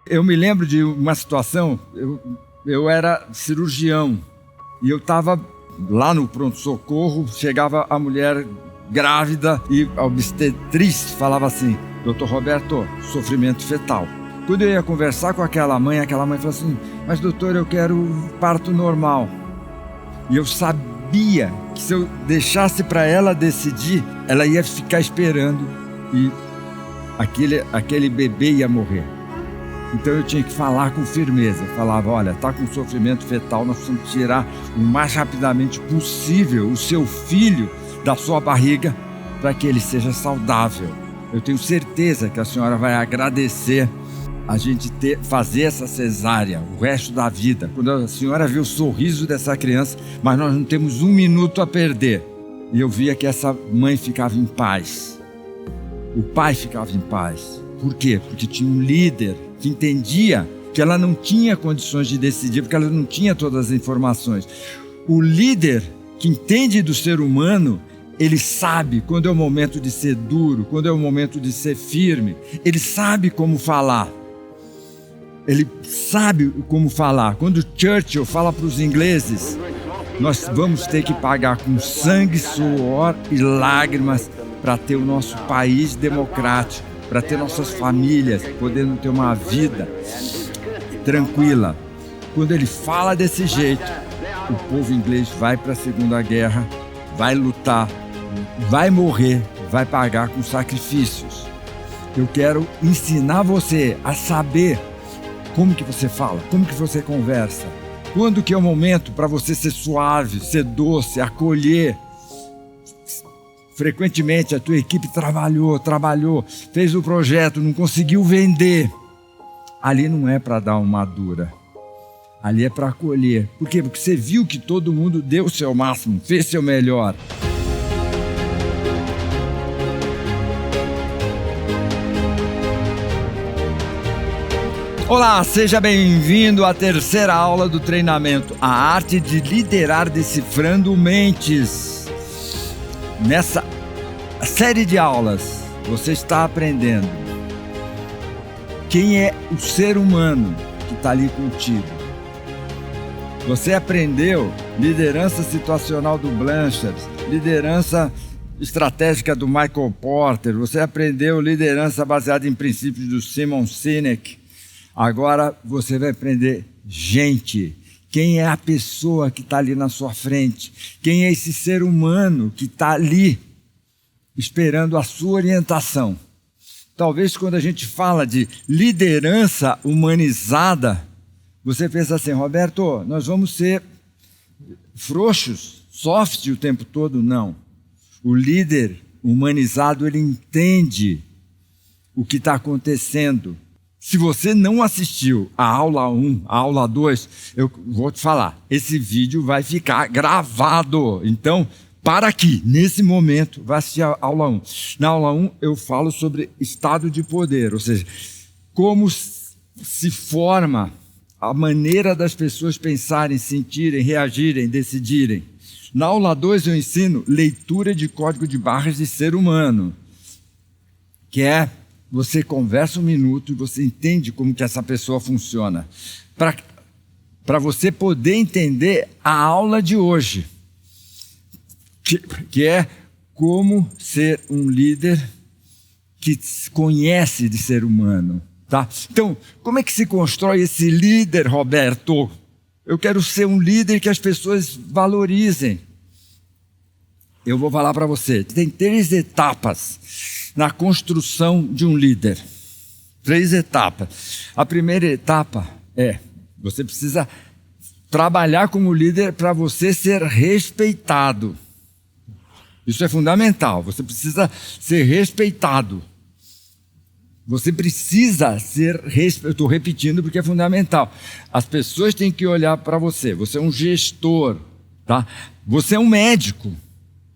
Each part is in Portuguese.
Eu me lembro de uma situação, eu era cirurgião e eu estava lá no pronto-socorro, chegava a mulher grávida e a obstetriz falava assim: Dr. Roberto, sofrimento fetal. Quando eu ia conversar com aquela mãe falou assim: mas doutor, eu quero parto normal. E eu sabia que se eu deixasse para ela decidir, ela ia ficar esperando e aquele bebê ia morrer. Então eu tinha que falar com firmeza. Eu falava: olha, está com sofrimento fetal, nós precisamos tirar o mais rapidamente possível o seu filho da sua barriga para que ele seja saudável. Eu tenho certeza que a senhora vai agradecer a gente fazer essa cesárea o resto da vida, quando a senhora vê o sorriso dessa criança, mas nós não temos um minuto a perder. E eu via que essa mãe ficava em paz, o pai ficava em paz. Por quê? Porque tinha um líder que entendia que ela não tinha condições de decidir, porque ela não tinha todas as informações. O líder que entende do ser humano, ele sabe quando é o momento de ser duro, quando é o momento de ser firme. Ele sabe como falar. Ele sabe como falar. Quando Churchill fala para os ingleses: nós vamos ter que pagar com sangue, suor e lágrimas para ter o nosso país democrático, para ter nossas famílias podendo ter uma vida tranquila. Quando ele fala desse jeito, o povo inglês vai para a Segunda Guerra, vai lutar, vai morrer, vai pagar com sacrifícios. Eu quero ensinar você a saber como que você fala, como que você conversa, quando que é o momento para você ser suave, ser doce, acolher. Frequentemente a tua equipe trabalhou, fez o projeto, não conseguiu vender. Ali não é para dar uma dura, ali é para acolher. Por quê? Porque você viu que todo mundo deu o seu máximo, fez seu melhor. Olá, seja bem-vindo à terceira aula do treinamento, a arte de liderar decifrando mentes. Nessa série de aulas, você está aprendendo quem é o ser humano que está ali contigo. Você aprendeu liderança situacional do Blanchard, liderança estratégica do Michael Porter, você aprendeu liderança baseada em princípios do Simon Sinek. Agora você vai aprender gente. Quem é a pessoa que está ali na sua frente? Quem é esse ser humano que está ali esperando a sua orientação? Talvez quando a gente fala de liderança humanizada, você pensa assim: Roberto, nós vamos ser frouxos, soft o tempo todo? Não. O líder humanizado, ele entende o que está acontecendo. Se você não assistiu a aula 1, a aula 2, eu vou te falar, esse vídeo vai ficar gravado. Então, para aqui, nesse momento, vai assistir a aula 1. Na aula 1, eu falo sobre estado de poder, ou seja, como se forma a maneira das pessoas pensarem, sentirem, reagirem, decidirem. Na aula 2, eu ensino leitura de código de barras de ser humano, que é: você conversa um minuto e você entende como que essa pessoa funciona. Para você poder entender a aula de hoje, que é como ser um líder que conhece de ser humano. Tá? Então, como é que se constrói esse líder, Roberto? Eu quero ser um líder que as pessoas valorizem. Eu vou falar para você, tem 3 etapas na construção de um líder. 3 etapas. A primeira etapa é: você precisa trabalhar como líder para você ser respeitado. Isso é fundamental. Você precisa ser respeitado. Você precisa ser respeitado. Eu estou repetindo porque é fundamental. As pessoas têm que olhar para você. Você é um gestor, tá? Você é um médico.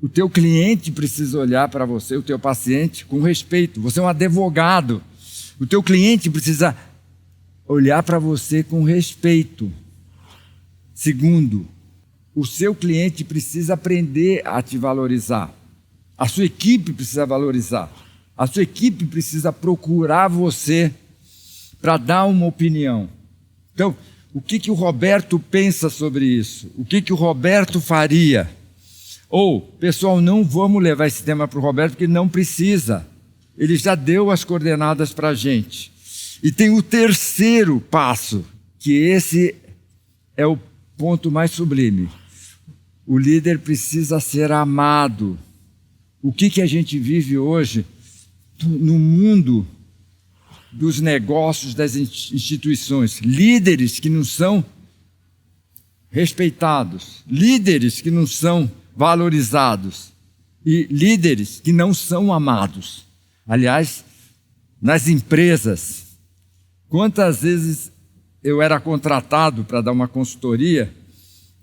O teu cliente precisa olhar para você, o teu paciente, com respeito. Você é um advogado. O teu cliente precisa olhar para você com respeito. Segundo, o seu cliente precisa aprender a te valorizar. A sua equipe precisa valorizar. A sua equipe precisa procurar você para dar uma opinião. Então, o que o Roberto pensa sobre isso? O que o Roberto faria? Ou, pessoal, não vamos levar esse tema para o Roberto, porque não precisa. Ele já deu as coordenadas para a gente. E tem o terceiro passo, que esse é o ponto mais sublime. O líder precisa ser amado. O que a gente vive hoje no mundo dos negócios, das instituições? Líderes que não são respeitados, líderes que não são valorizados e líderes que não são amados. Aliás, nas empresas, quantas vezes eu era contratado para dar uma consultoria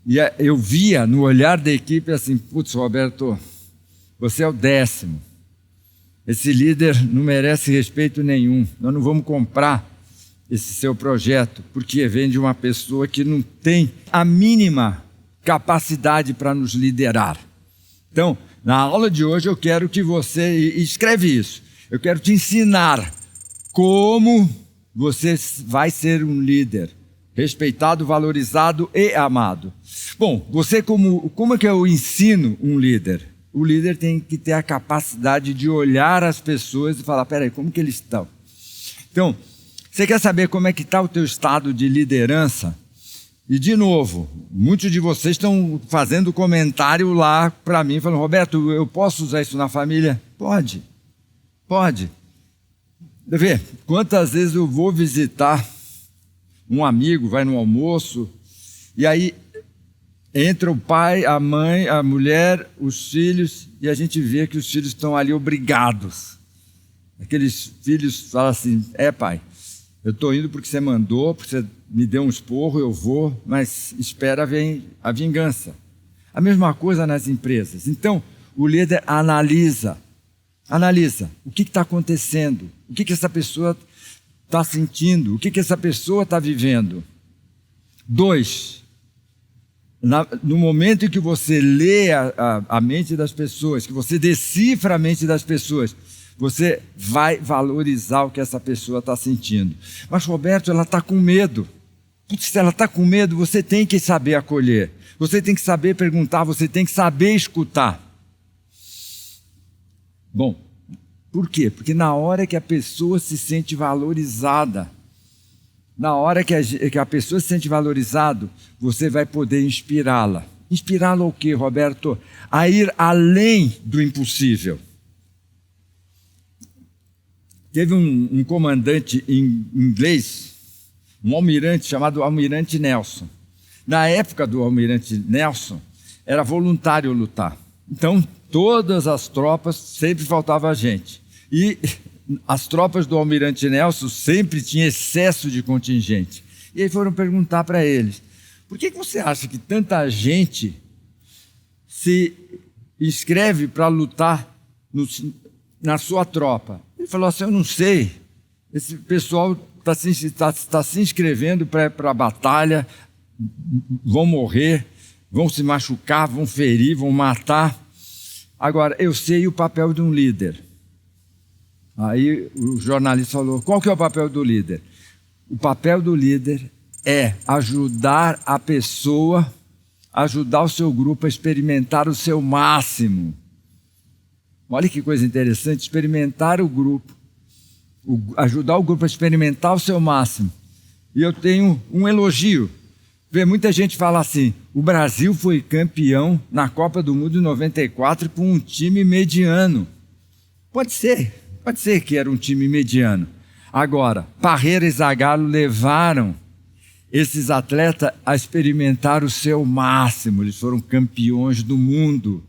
e eu via no olhar da equipe assim, putz, Roberto, você é o 10º. Esse líder não merece respeito nenhum. Nós não vamos comprar esse seu projeto, porque vem de uma pessoa que não tem a mínima capacidade para nos liderar. Então, na aula de hoje eu quero que você escreve isso. Eu quero te ensinar como você vai ser um líder respeitado, valorizado e amado. Bom, você como é que eu ensino um líder? O líder tem que ter a capacidade de olhar as pessoas e falar, peraí, como que eles estão? Então, você quer saber como é que está o teu estado de liderança? E, de novo, muitos de vocês estão fazendo comentário lá para mim, falando, Roberto, eu posso usar isso na família? Pode. Quer ver, quantas vezes eu vou visitar um amigo, vai no almoço, e aí entra o pai, a mãe, a mulher, os filhos, e a gente vê que os filhos estão ali obrigados. Aqueles filhos falam assim, pai, eu estou indo porque você mandou, porque você me deu um esporro, eu vou, mas espera vem a vingança. A mesma coisa nas empresas. Então, o líder analisa o que está acontecendo, o que essa pessoa está sentindo, o que essa pessoa está vivendo. 2, no momento em que você lê a mente das pessoas, que você decifra a mente das pessoas, você vai valorizar o que essa pessoa está sentindo. Mas, Roberto, ela está com medo. Se ela está com medo, você tem que saber acolher. Você tem que saber perguntar, você tem que saber escutar. Bom, por quê? Porque na hora que a pessoa se sente valorizada, na hora que a pessoa se sente valorizado, você vai poder inspirá-la. Inspirá-la ao quê, Roberto? A ir além do impossível. Teve um comandante em inglês, um almirante chamado Almirante Nelson. Na época do Almirante Nelson, era voluntário lutar. Então, todas as tropas, sempre faltava gente. E as tropas do Almirante Nelson sempre tinham excesso de contingente. E aí foram perguntar para eles, por que você acha que tanta gente se inscreve para lutar na sua tropa? Ele falou assim, eu não sei, esse pessoal está se inscrevendo para a batalha, vão morrer, vão se machucar, vão ferir, vão matar. Agora, eu sei o papel de um líder. Aí o jornalista falou, qual que é o papel do líder? O papel do líder é ajudar a pessoa, ajudar o seu grupo a experimentar o seu máximo. Olha que coisa interessante, experimentar o grupo, ajudar o grupo a experimentar o seu máximo. E eu tenho um elogio. Muita gente fala assim, o Brasil foi campeão na Copa do Mundo em 94 com um time mediano. Pode ser que era um time mediano. Agora, Parreira e Zagallo levaram esses atletas a experimentar o seu máximo. Eles foram campeões do mundo.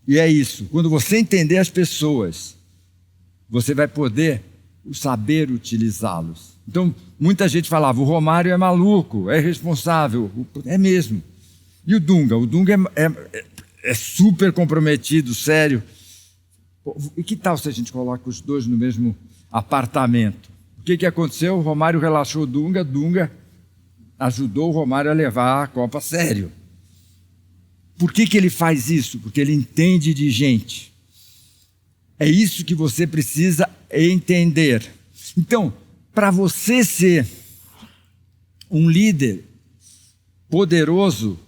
E é isso. Quando você entender as pessoas, você vai poder saber utilizá-los. Então, muita gente falava, o Romário é maluco, é irresponsável. É mesmo. E o Dunga? O Dunga é super comprometido, sério. E que tal se a gente coloca os dois no mesmo apartamento? O que aconteceu? O Romário relaxou o Dunga, Dunga ajudou o Romário a levar a Copa a sério. Por que ele faz isso? Porque ele entende de gente. É isso que você precisa entender. Então, para você ser um líder poderoso,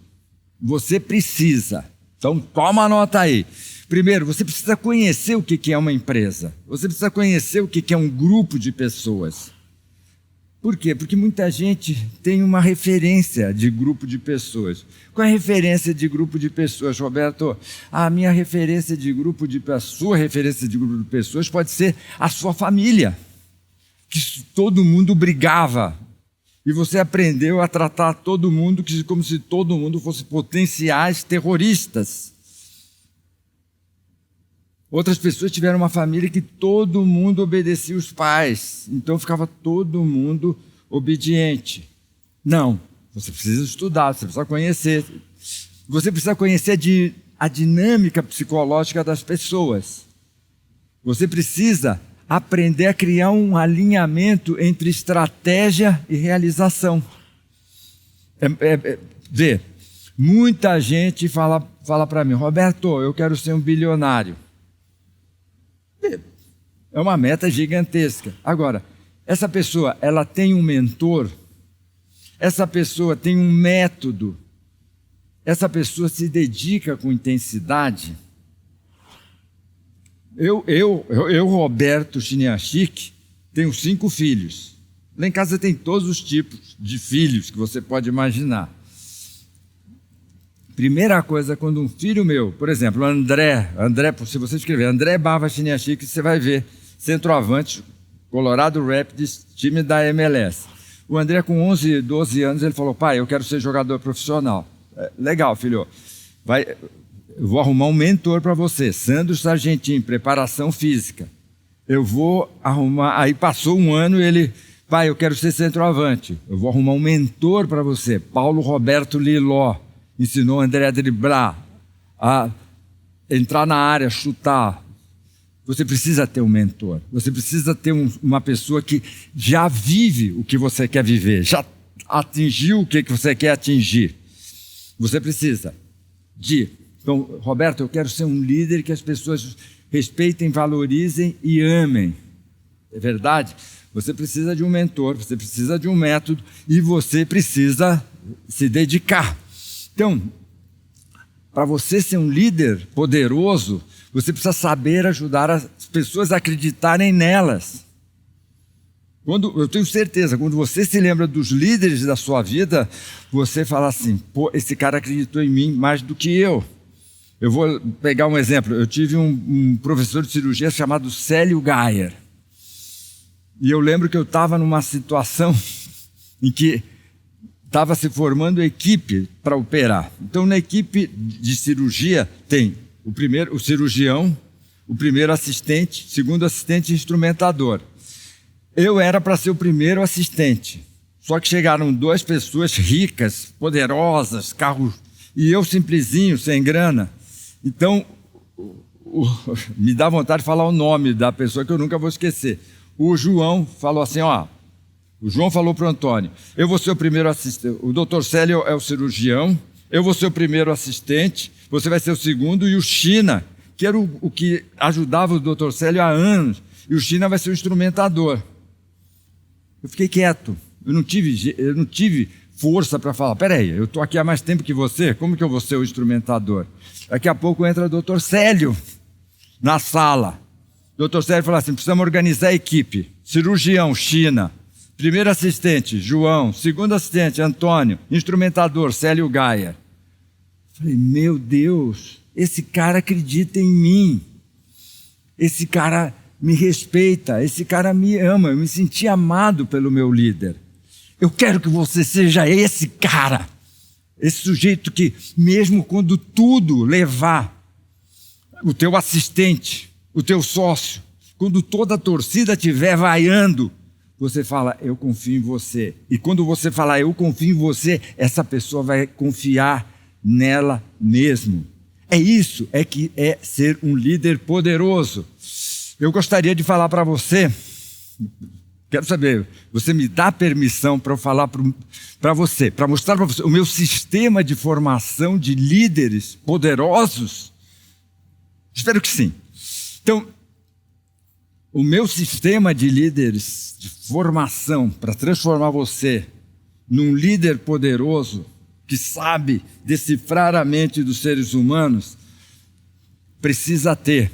você precisa. Então, toma nota aí. Primeiro, você precisa conhecer o que é uma empresa. Você precisa conhecer o que é um grupo de pessoas. Por quê? Porque muita gente tem uma referência de grupo de pessoas. Qual é a referência de grupo de pessoas, Roberto? A minha referência de grupo de pessoas, a sua referência de grupo de pessoas pode ser a sua família. Que todo mundo brigava. E você aprendeu a tratar todo mundo como se todo mundo fosse potenciais terroristas. Outras pessoas tiveram uma família que todo mundo obedecia os pais. Então ficava todo mundo obediente. Não, você precisa estudar, você precisa conhecer. Você precisa conhecer a dinâmica psicológica das pessoas. Você precisa aprender a criar um alinhamento entre estratégia e realização. Vê, muita gente fala para mim, Roberto, eu quero ser um bilionário. É uma meta gigantesca. Agora, essa pessoa, ela tem um mentor, essa pessoa tem um método, essa pessoa se dedica com intensidade. Eu Roberto Chiniachik, tenho 5 filhos. Lá em casa tem todos os tipos de filhos que você pode imaginar. Primeira coisa, quando um filho meu, por exemplo, André, se você escrever André Bava Chiniachik, você vai ver centroavante, Colorado Rapids, time da MLS. O André, com 11, 12 anos, ele falou, pai, eu quero ser jogador profissional. Legal, filho. Eu vou arrumar um mentor para você, Sandro Sargentin, preparação física. Eu vou arrumar... Aí passou um ano e ele... Pai, eu quero ser centroavante. Eu vou arrumar um mentor para você, Paulo Roberto Liló. Ensinou o André a driblar, a entrar na área, chutar. Você precisa ter um mentor. Você precisa ter uma pessoa que já vive o que você quer viver, já atingiu o que você quer atingir. Você precisa de... Então, Roberto, eu quero ser um líder que as pessoas respeitem, valorizem e amem. É verdade? Você precisa de um mentor, você precisa de um método e você precisa se dedicar. Então, para você ser um líder poderoso, você precisa saber ajudar as pessoas a acreditarem nelas. Eu tenho certeza, quando você se lembra dos líderes da sua vida, você fala assim, pô, esse cara acreditou em mim mais do que eu. Eu vou pegar um exemplo. Eu tive um professor de cirurgia chamado Célio Gayer. E eu lembro que eu estava numa situação em que estava se formando equipe para operar. Então, na equipe de cirurgia tem o cirurgião, o primeiro assistente, segundo assistente e instrumentador. Eu era para ser o primeiro assistente. Só que chegaram 2 pessoas ricas, poderosas, carros, e eu simplesinho, sem grana. Então, me dá vontade de falar o nome da pessoa que eu nunca vou esquecer. O João falou assim, o João falou para o Antônio, eu vou ser o primeiro assistente, o doutor Célio é o cirurgião, eu vou ser o primeiro assistente, você vai ser o segundo, e o China, que era o que ajudava o doutor Célio há anos, e o China vai ser o instrumentador. Eu fiquei quieto, eu não tive força para falar, peraí, eu estou aqui há mais tempo que você, como que eu vou ser o instrumentador? Daqui a pouco entra o doutor Célio na sala. O doutor Célio falou assim, precisamos organizar a equipe. Cirurgião, China. Primeiro assistente, João. Segundo assistente, Antônio. Instrumentador, Célio Gayer. Falei, meu Deus, esse cara acredita em mim. Esse cara me respeita, esse cara me ama. Eu me senti amado pelo meu líder. Eu quero que você seja esse cara. Esse sujeito que, mesmo quando tudo levar, o teu assistente, o teu sócio, quando toda a torcida estiver vaiando, você fala, eu confio em você. E quando você falar, eu confio em você, essa pessoa vai confiar nela mesmo. É isso, que é ser um líder poderoso. Eu gostaria de falar para você, quero saber, você me dá permissão para eu falar para você, para mostrar para você o meu sistema de formação de líderes poderosos? Espero que sim. Então, O meu sistema de líderes, de formação, para transformar você num líder poderoso, que sabe decifrar a mente dos seres humanos, precisa ter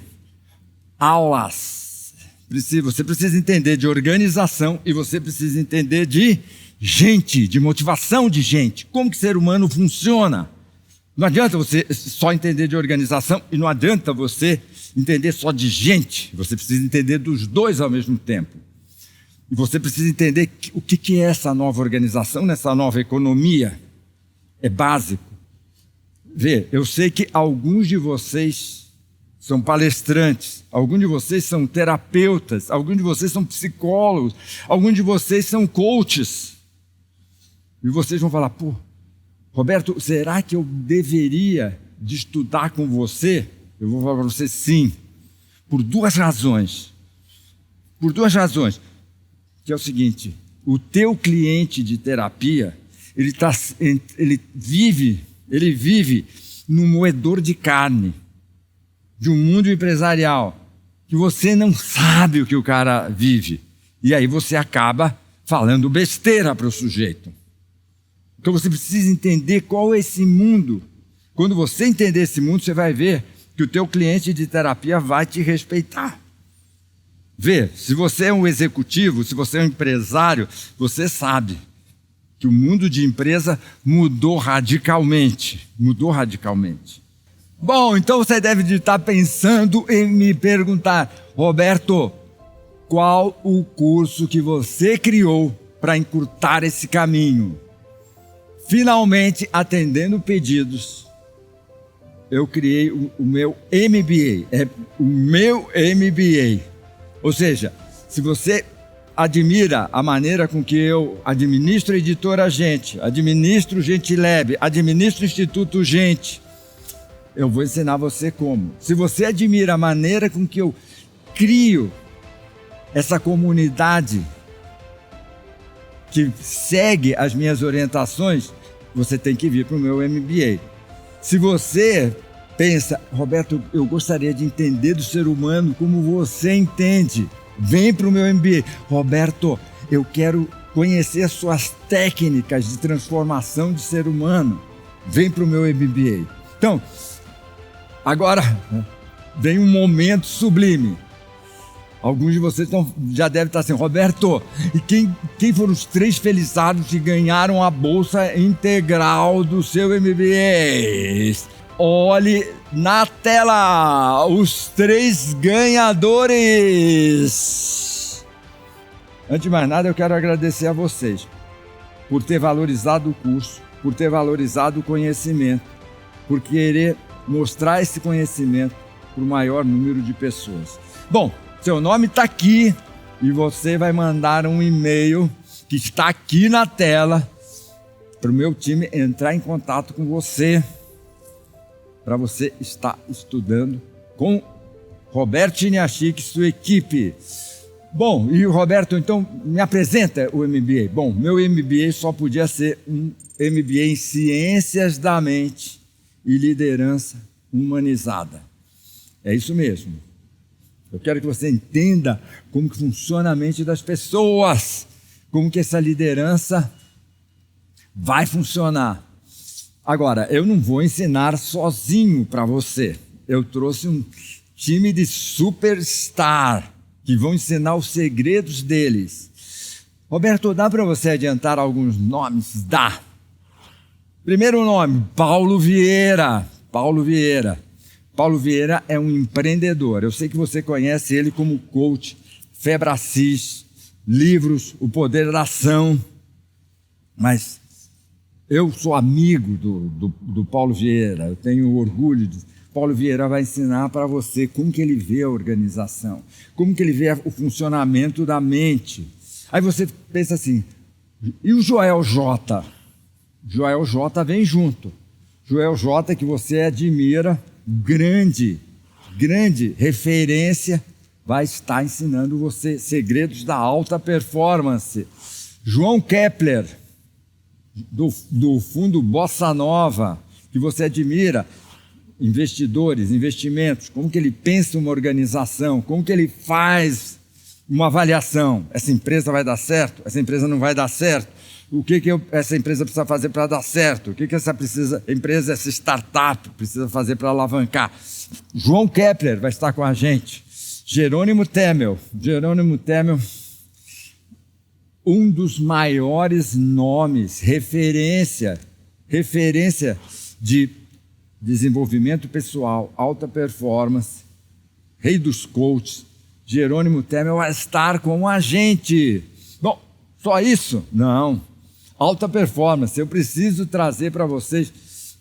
aulas. Você precisa entender de organização e você precisa entender de gente, de motivação de gente. Como que o ser humano funciona. Não adianta você só entender de organização e não adianta você entender só de gente. Você precisa entender dos dois ao mesmo tempo. E você precisa entender o que é essa nova organização, nessa nova economia. É básico. Vê, eu sei que alguns de vocês são palestrantes, alguns de vocês são terapeutas, alguns de vocês são psicólogos, alguns de vocês são coaches. E vocês vão falar, pô, Roberto, será que eu deveria de estudar com você? Eu vou falar para você sim, por duas razões. Por duas razões. Que é o seguinte, o teu cliente de terapia, ele vive num moedor de carne, de um mundo empresarial, que você não sabe o que o cara vive. E aí você acaba falando besteira para o sujeito. Então você precisa entender qual é esse mundo. Quando você entender esse mundo, você vai ver que o teu cliente de terapia vai te respeitar. Vê, se você é um executivo, se você é um empresário, você sabe que o mundo de empresa mudou radicalmente. Mudou radicalmente. Bom, então você deve estar pensando em me perguntar, Roberto, qual o curso que você criou para encurtar esse caminho? Finalmente, atendendo pedidos, eu criei o meu MBA. É o meu MBA. Ou seja, se você admira a maneira com que eu administro a Editora Gente, administro Gentilab, administro o Instituto Gente, eu vou ensinar você como. Se você admira a maneira com que eu crio essa comunidade que segue as minhas orientações, você tem que vir para o meu MBA. Se você pensa, Roberto, eu gostaria de entender do ser humano como você entende, vem para o meu MBA. Roberto, eu quero conhecer suas técnicas de transformação de ser humano, vem para o meu MBA. Então, agora vem um momento sublime. Alguns de vocês já devem estar assim, Roberto, e quem foram os 3 felizardos que ganharam a bolsa integral do seu MBA? Olhe na tela os 3 ganhadores. Antes de mais nada, eu quero agradecer a vocês por ter valorizado o curso, por ter valorizado o conhecimento, por querer mostrar esse conhecimento para o maior número de pessoas. Bom, seu nome está aqui e você vai mandar um e-mail que está aqui na tela para o meu time entrar em contato com você, para você estar estudando com Roberto Chiniachik e sua equipe. Bom, e o Roberto, então, me apresenta o MBA. Bom, meu MBA só podia ser um MBA em Ciências da Mente e Liderança Humanizada. É isso mesmo. Eu quero que você entenda como que funciona a mente das pessoas, como que essa liderança vai funcionar. Agora, eu não vou ensinar sozinho para você. Eu trouxe um time de superstar que vão ensinar os segredos deles. Roberto, dá para você adiantar alguns nomes? Dá. Primeiro nome, Paulo Vieira. Paulo Vieira. Paulo Vieira é um empreendedor. Eu sei que você conhece ele como coach, Febracis, livros, O Poder da Ação. Mas eu sou amigo do Paulo Vieira. Eu tenho orgulho de... Paulo Vieira vai ensinar para você como que ele vê a organização, como que ele vê o funcionamento da mente. Aí você pensa assim, e o Joel J? Joel J vem junto. Joel J, que você admira, grande referência, vai estar ensinando você segredos da alta performance. João Kepler, do fundo Bossa Nova, que você admira, investidores, investimentos, como que ele pensa uma organização, como que ele faz uma avaliação. Essa empresa vai dar certo? Essa empresa não vai dar certo? O que essa empresa precisa fazer para dar certo? O que essa empresa, essa startup precisa fazer para alavancar? João Kepler vai estar com a gente. Jerônimo Temel, um dos maiores nomes, referência de desenvolvimento pessoal, alta performance, rei dos coaches. Jerônimo Temel vai estar com a gente. Bom, só isso? Não. Alta performance. Eu preciso trazer para vocês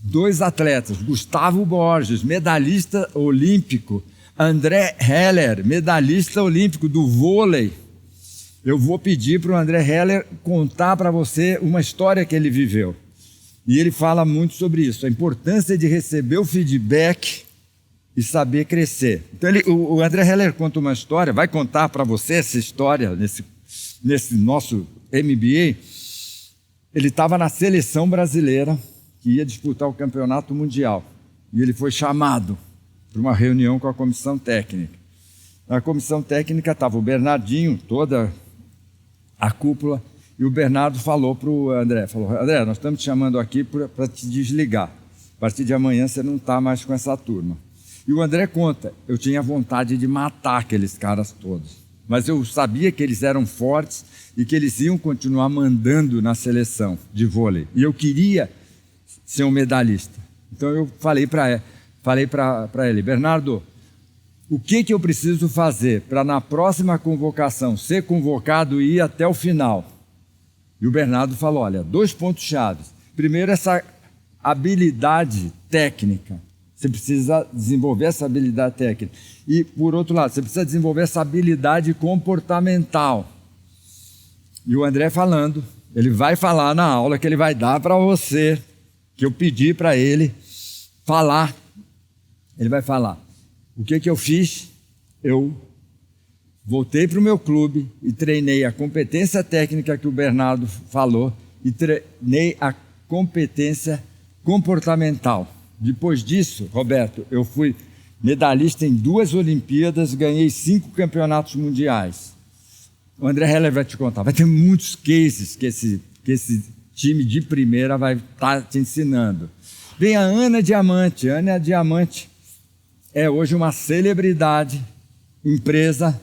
2 atletas. Gustavo Borges, medalhista olímpico. André Heller, medalhista olímpico do vôlei. Eu vou pedir para o André Heller contar para você uma história que ele viveu. E ele fala muito sobre isso, a importância de receber o feedback e saber crescer. Então o André Heller conta uma história, vai contar para você essa história nesse nosso MBA. Ele estava na seleção brasileira que ia disputar o campeonato mundial. E ele foi chamado para uma reunião com a comissão técnica. Na comissão técnica estava o Bernardinho, toda a cúpula, e o Bernardo falou para o André, André, nós estamos te chamando aqui para te desligar. A partir de amanhã você não está mais com essa turma. E o André conta, eu tinha vontade de matar aqueles caras todos, mas eu sabia que eles eram fortes e que eles iam continuar mandando na seleção de vôlei. E eu queria ser um medalhista. Então eu falei para ele, Bernardo, o que eu preciso fazer para na próxima convocação ser convocado e ir até o final? E o Bernardo falou, olha, 2 pontos chaves. Primeiro, essa habilidade técnica. Você precisa desenvolver essa habilidade técnica. E, por outro lado, você precisa desenvolver essa habilidade comportamental. E o André falando, ele vai falar na aula que ele vai dar para você, que eu pedi para ele falar. Ele vai falar. O que eu fiz? Eu voltei para o meu clube e treinei a competência técnica que o Bernardo falou e treinei a competência comportamental. Depois disso, Roberto, eu fui medalhista em 2 Olimpíadas, ganhei 5 campeonatos mundiais. O André Heller vai te contar, vai ter muitos cases que esse time de primeira vai estar te ensinando. Vem a Ana Diamante. Ana Diamante é hoje uma celebridade, empresa,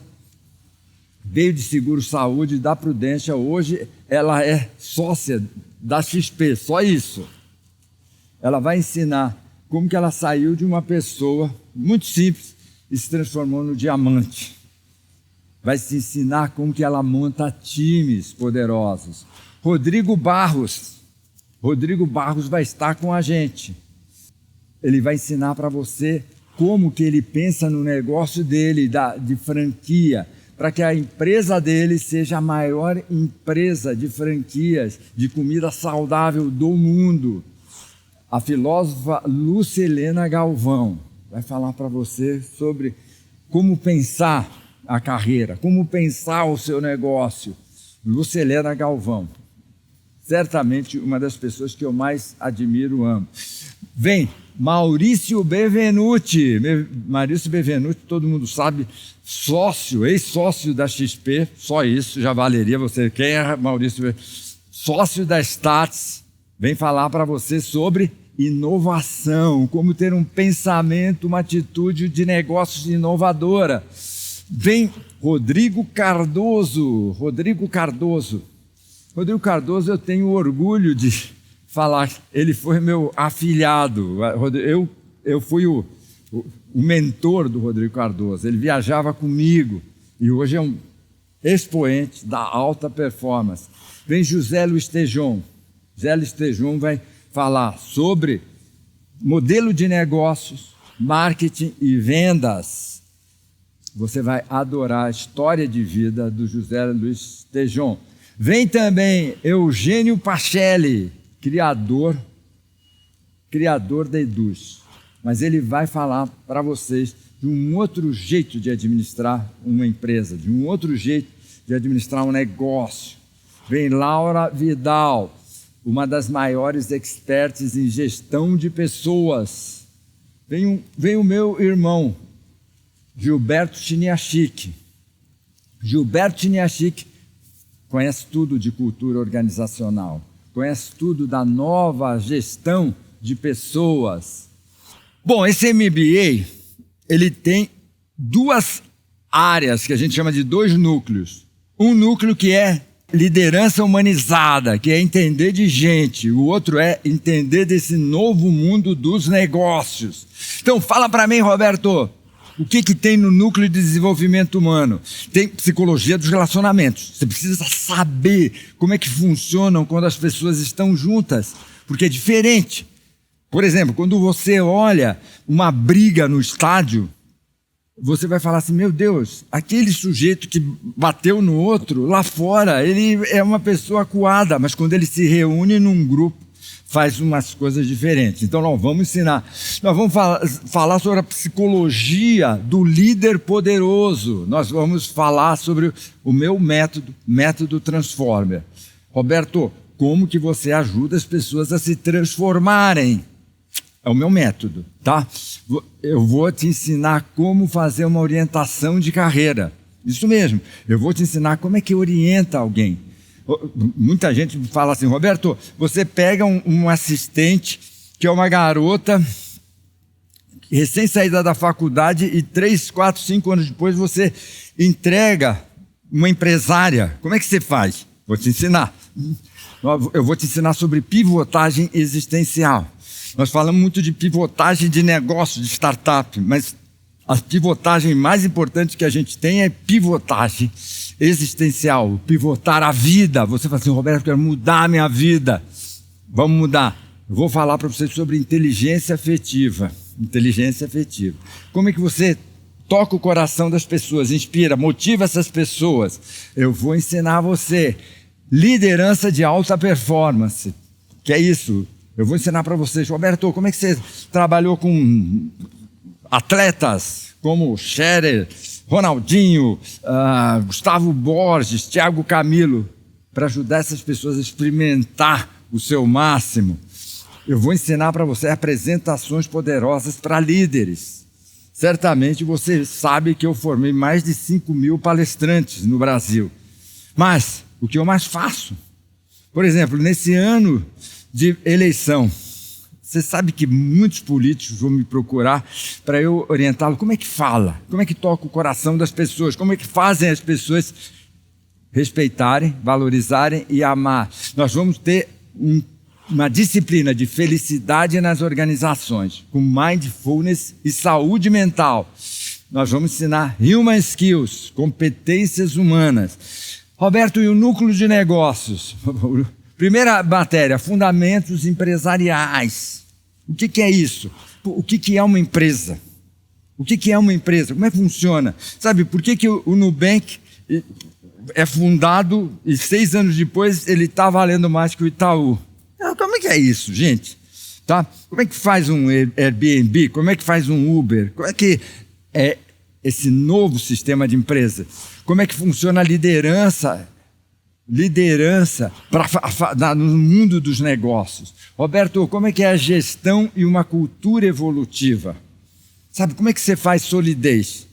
veio de seguro-saúde, da Prudência, hoje ela é sócia da XP, só isso. Ela vai ensinar como que ela saiu de uma pessoa muito simples e se transformou no diamante. Vai se ensinar como que ela monta times poderosos. Rodrigo Barros vai estar com a gente. Ele vai ensinar para você como que ele pensa no negócio dele, de franquia, para que a empresa dele seja a maior empresa de franquias de comida saudável do mundo. A filósofa Lucilena Galvão vai falar para você sobre como pensar a carreira, como pensar o seu negócio. Lucilena Galvão, certamente uma das pessoas que eu mais admiro e amo. Vem Maurício Bevenuti. Maurício Bevenuti, todo mundo sabe, ex-sócio da XP, só isso já valeria você. Quem é Maurício Bevenuti? Sócio da Stats, vem falar para você sobre inovação, como ter um pensamento, uma atitude de negócios inovadora. Vem Rodrigo Cardoso, eu tenho orgulho de falar, ele foi meu afilhado, eu fui o mentor do Rodrigo Cardoso, ele viajava comigo e hoje é um expoente da alta performance. Vem José Luiz Tejon vai falar sobre modelo de negócios, marketing e vendas. Você vai adorar a história de vida do José Luiz Tejon. Vem também Eugênio Pacelli, criador da Eduz. Mas ele vai falar para vocês de um outro jeito de administrar uma empresa, de um outro jeito de administrar um negócio. Vem Laura Vidal, uma das maiores experts em gestão de pessoas. Vem o meu irmão, Gilberto Chiniachik. Gilberto Chiniachik conhece tudo de cultura organizacional, conhece tudo da nova gestão de pessoas. Bom, esse MBA, ele tem duas áreas que a gente chama de 2 núcleos. Um núcleo que é liderança humanizada, que é entender de gente. O outro é entender desse novo mundo dos negócios. Então, fala para mim, Roberto, o que tem no núcleo de desenvolvimento humano? Tem psicologia dos relacionamentos. Você precisa saber como é que funcionam quando as pessoas estão juntas, porque é diferente. Por exemplo, quando você olha uma briga no estádio, você vai falar assim, meu Deus, aquele sujeito que bateu no outro, lá fora, ele é uma pessoa acuada, mas quando ele se reúne num grupo, faz umas coisas diferentes. Então nós vamos ensinar, nós vamos falar sobre a psicologia do líder poderoso, nós vamos falar sobre o meu método Transformer. Roberto, como que você ajuda as pessoas a se transformarem? É o meu método, tá? Eu vou te ensinar como fazer uma orientação de carreira. Isso mesmo, eu vou te ensinar como é que orienta alguém. Muita gente fala assim, Roberto, você pega um assistente que é uma garota recém-saída da faculdade e 3, 4, 5 anos depois você entrega uma empresária. Como é que você faz? Vou te ensinar. Eu vou te ensinar sobre pivotagem existencial. Nós falamos muito de pivotagem de negócio, de startup, mas a pivotagem mais importante que a gente tem é pivotagem existencial, pivotar a vida. Você fala assim, Roberto, eu quero mudar a minha vida. Vamos mudar. Eu vou falar para vocês sobre inteligência afetiva. Inteligência afetiva. Como é que você toca o coração das pessoas, inspira, motiva essas pessoas? Eu vou ensinar você liderança de alta performance. Que é isso? Eu vou ensinar para vocês. Roberto, como é que você trabalhou com atletas como Scherer, Ronaldinho, Gustavo Borges, Thiago Camilo, para ajudar essas pessoas a experimentar o seu máximo? Eu vou ensinar para você apresentações poderosas para líderes. Certamente você sabe que eu formei mais de 5.000 palestrantes no Brasil. Mas o que eu mais faço? Por exemplo, nesse ano de eleição, você sabe que muitos políticos vão me procurar para eu orientá-lo. Como é que fala? Como é que toca o coração das pessoas? Como é que fazem as pessoas respeitarem, valorizarem e amar? Nós vamos ter uma disciplina de felicidade nas organizações, com mindfulness e saúde mental. Nós vamos ensinar human skills, competências humanas. Roberto, e o núcleo de negócios? Primeira matéria, fundamentos empresariais. O que é isso? O que é uma empresa? O que é uma empresa? Como é que funciona? Sabe, por que o Nubank é fundado e 6 anos depois ele está valendo mais que o Itaú? Como é que é isso, gente? Tá? Como é que faz um Airbnb? Como é que faz um Uber? Como é que é esse novo sistema de empresa? Como é que funciona a liderança no mundo dos negócios? Roberto, como é que é a gestão e uma cultura evolutiva? Sabe, como é que você faz solidez?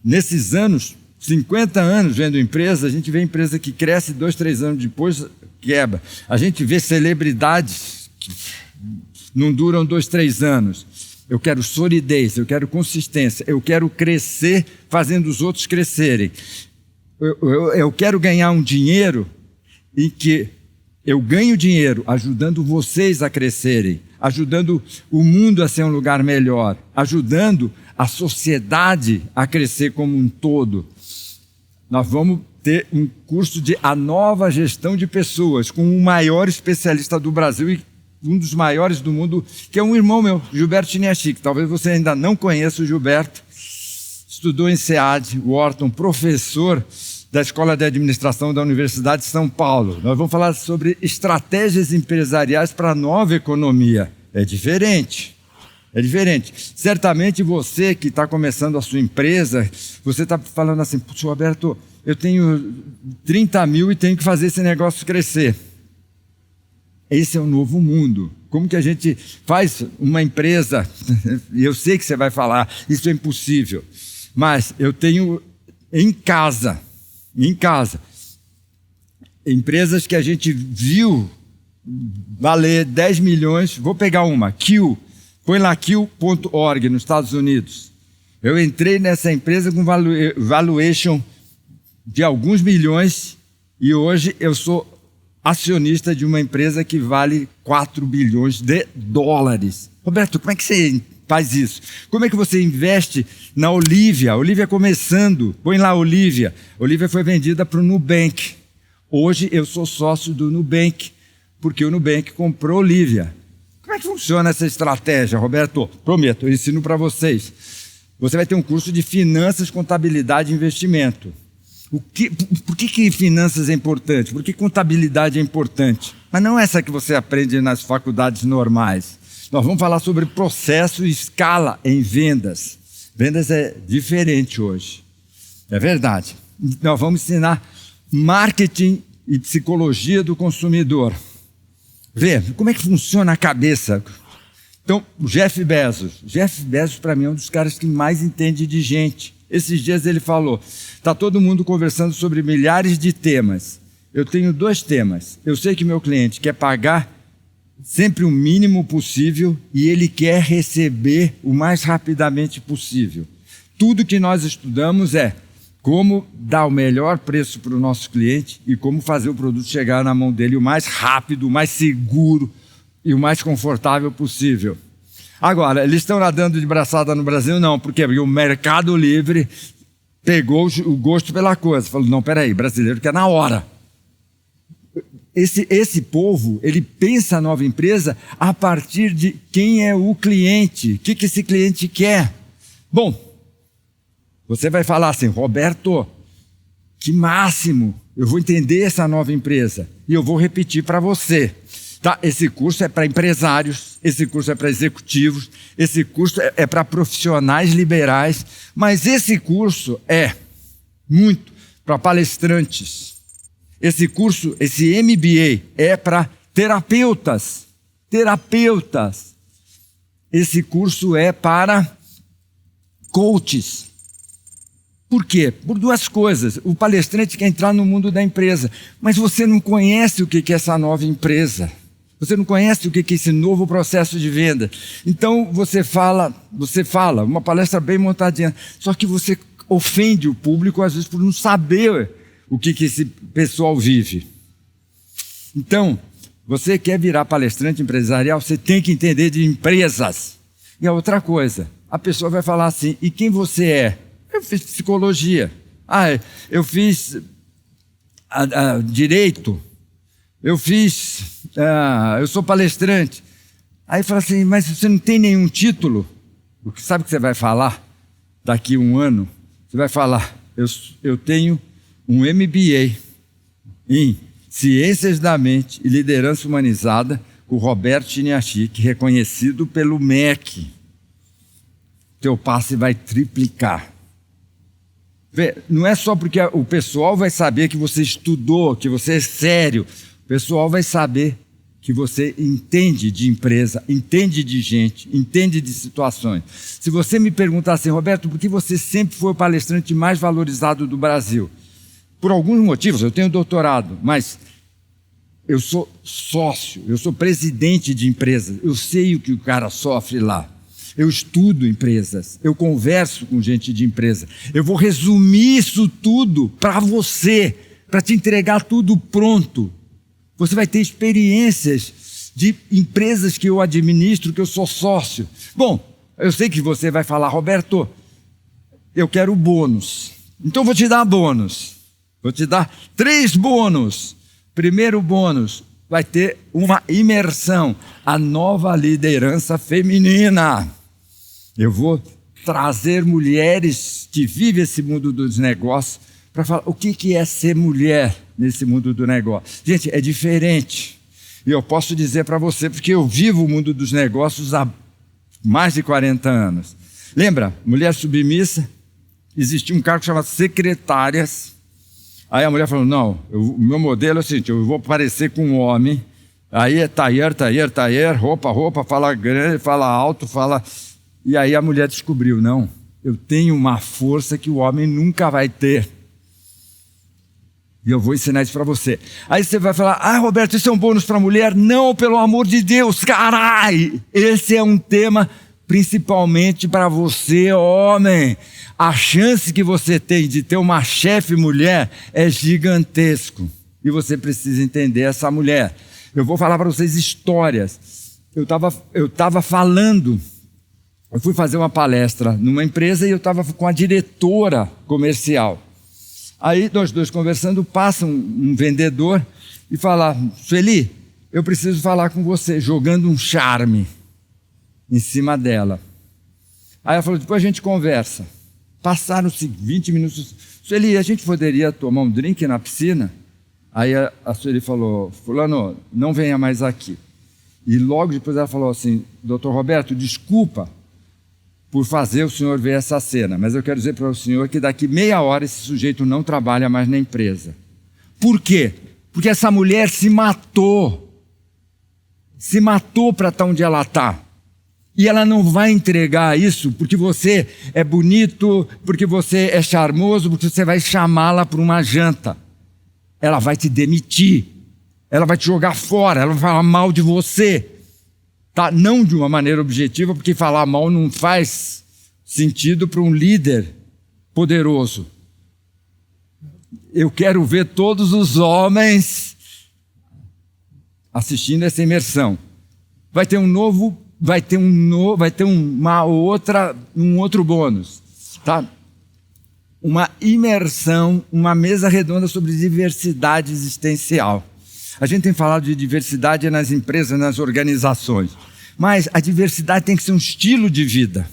Nesses anos, 50 anos vendo empresa, a gente vê empresa que cresce 2, 3 anos depois, quebra. A gente vê celebridades que não duram 2, 3 anos. Eu quero solidez, eu quero consistência, eu quero crescer fazendo os outros crescerem. Eu quero ganhar um dinheiro em que eu ganho dinheiro ajudando vocês a crescerem, ajudando o mundo a ser um lugar melhor, ajudando a sociedade a crescer como um todo. Nós vamos ter um curso de A Nova Gestão de Pessoas com o maior especialista do Brasil e um dos maiores do mundo, que é um irmão meu, Gilberto Chiniachik. Talvez você ainda não conheça o Gilberto. Estudou em SEAD, Wharton, professor da Escola de Administração da Universidade de São Paulo. Nós vamos falar sobre estratégias empresariais para a nova economia. É diferente. É diferente. Certamente você que está começando a sua empresa, você está falando assim, puxa, Roberto, eu tenho 30 mil e tenho que fazer esse negócio crescer. Esse é o novo mundo. Como que a gente faz uma empresa? E eu sei que você vai falar, isso é impossível. Mas eu tenho em casa em casa. Empresas que a gente viu valer 10 milhões. Vou pegar uma, Q. Põe lá Q.org nos Estados Unidos. Eu entrei nessa empresa com valuation de alguns milhões e hoje eu sou acionista de uma empresa que vale 4 bilhões de dólares. Roberto, como é que você faz isso? Como é que você investe na Olivia? A Olivia começando, põe lá Olivia. Olivia foi vendida para o Nubank. Hoje eu sou sócio do Nubank, porque o Nubank comprou Olivia. Como é que funciona essa estratégia, Roberto? Prometo, eu ensino para vocês. Você vai ter um curso de finanças, contabilidade e investimento. Por que finanças é importante? Por que contabilidade é importante? Mas não essa que você aprende nas faculdades normais. Nós vamos falar sobre processo e escala em vendas. Vendas é diferente hoje. É verdade. Nós vamos ensinar marketing e psicologia do consumidor. Vê, como é que funciona a cabeça? Então, o Jeff Bezos. Jeff Bezos, para mim, é um dos caras que mais entende de gente. Esses dias ele falou, está todo mundo conversando sobre milhares de temas. Eu tenho 2 temas. Eu sei que meu cliente quer pagar sempre o mínimo possível e ele quer receber o mais rapidamente possível. Tudo que nós estudamos é como dar o melhor preço para o nosso cliente e como fazer o produto chegar na mão dele o mais rápido, o mais seguro e o mais confortável possível. Agora, eles estão nadando de braçada no Brasil? Não, por quê? Porque o Mercado Livre pegou o gosto pela coisa. Falou, não, peraí, brasileiro quer na hora. Esse povo, ele pensa a nova empresa a partir de quem é o cliente, o que esse cliente quer. Bom, você vai falar assim, Roberto, que máximo, eu vou entender essa nova empresa e eu vou repetir para você. Tá? Esse curso é para empresários, esse curso é para executivos, esse curso é para profissionais liberais, mas esse curso é muito para palestrantes. Esse curso, esse MBA, é para terapeutas. Esse curso é para coaches. Por quê? Por 2 coisas. O palestrante quer entrar no mundo da empresa, mas você não conhece o que é essa nova empresa. Você não conhece o que é esse novo processo de venda. Então você fala, uma palestra bem montadinha, só que você ofende o público às vezes por não saber o que esse pessoal vive. Então, você quer virar palestrante empresarial, você tem que entender de empresas. E a outra coisa, a pessoa vai falar assim, e quem você é? Eu fiz psicologia. Eu fiz direito. Eu sou palestrante. Aí fala assim, mas você não tem nenhum título? Sabe o que você vai falar daqui a 1 ano? Você vai falar, eu tenho um MBA em Ciências da Mente e Liderança Humanizada com o Roberto Chiniachik, reconhecido pelo MEC. Teu passe vai triplicar. Vê, não é só porque o pessoal vai saber que você estudou, que você é sério. O pessoal vai saber que você entende de empresa, entende de gente, entende de situações. Se você me perguntar assim, Roberto, por que você sempre foi o palestrante mais valorizado do Brasil? Por alguns motivos, eu tenho doutorado, mas eu sou sócio, eu sou presidente de empresas, eu sei o que o cara sofre lá. Eu estudo empresas, eu converso com gente de empresa. Eu vou resumir isso tudo para você, para te entregar tudo pronto. Você vai ter experiências de empresas que eu administro, que eu sou sócio. Bom, eu sei que você vai falar, Roberto, eu quero bônus. Então vou te dar bônus. Vou te dar 3 bônus. Primeiro bônus, vai ter uma imersão, a nova liderança feminina. Eu vou trazer mulheres que vivem esse mundo dos negócios para falar o que é ser mulher nesse mundo do negócio. Gente, é diferente. E eu posso dizer para você, porque eu vivo o mundo dos negócios há mais de 40 anos. Lembra? Mulher submissa, existia um cargo chamado secretárias. Aí a mulher falou, não, o meu modelo é o seguinte, eu vou parecer com um homem. Aí é taier, roupa, fala grande, fala alto, fala... E aí a mulher descobriu, não, eu tenho uma força que o homem nunca vai ter. E eu vou ensinar isso para você. Aí você vai falar, Roberto, isso é um bônus para mulher? Não, pelo amor de Deus, carai! Esse é um tema principalmente para você, homem. A chance que você tem de ter uma chefe mulher é gigantesco. E você precisa entender essa mulher. Eu vou falar para vocês histórias. Eu tava falando, eu fui fazer uma palestra numa empresa e eu estava com a diretora comercial. Aí nós dois conversando, passa um vendedor e fala, Sueli, eu preciso falar com você, jogando um charme em cima dela. Aí ela falou, depois a gente conversa. Passaram-se 20 minutos. Sueli, a gente poderia tomar um drink na piscina? Aí a Sueli falou, fulano, não venha mais aqui. E logo depois ela falou assim, doutor Roberto, desculpa por fazer o senhor ver essa cena, mas eu quero dizer para o senhor que daqui meia hora esse sujeito não trabalha mais na empresa. Por quê? Porque essa mulher se matou para estar onde ela está. E ela não vai entregar isso porque você é bonito, porque você é charmoso, porque você vai chamá-la para uma janta. Ela vai te demitir, ela vai te jogar fora, ela vai falar mal de você. Tá? Não de uma maneira objetiva, porque falar mal não faz sentido para um líder poderoso. Eu quero ver todos os homens assistindo essa imersão. Vai ter um outro bônus, tá? Uma imersão, uma mesa redonda sobre diversidade existencial. A gente tem falado de diversidade nas empresas, nas organizações, mas a diversidade tem que ser um estilo de vida.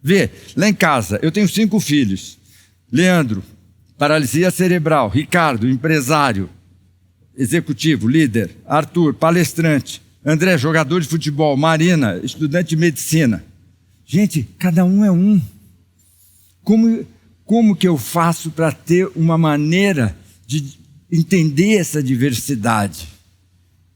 Vê, lá em casa, eu tenho 5 filhos. Leandro, paralisia cerebral. Ricardo, empresário, executivo, líder. Arthur, palestrante. André, jogador de futebol. Marina, estudante de medicina. Gente, cada um é um. Como que eu faço para ter uma maneira de entender essa diversidade?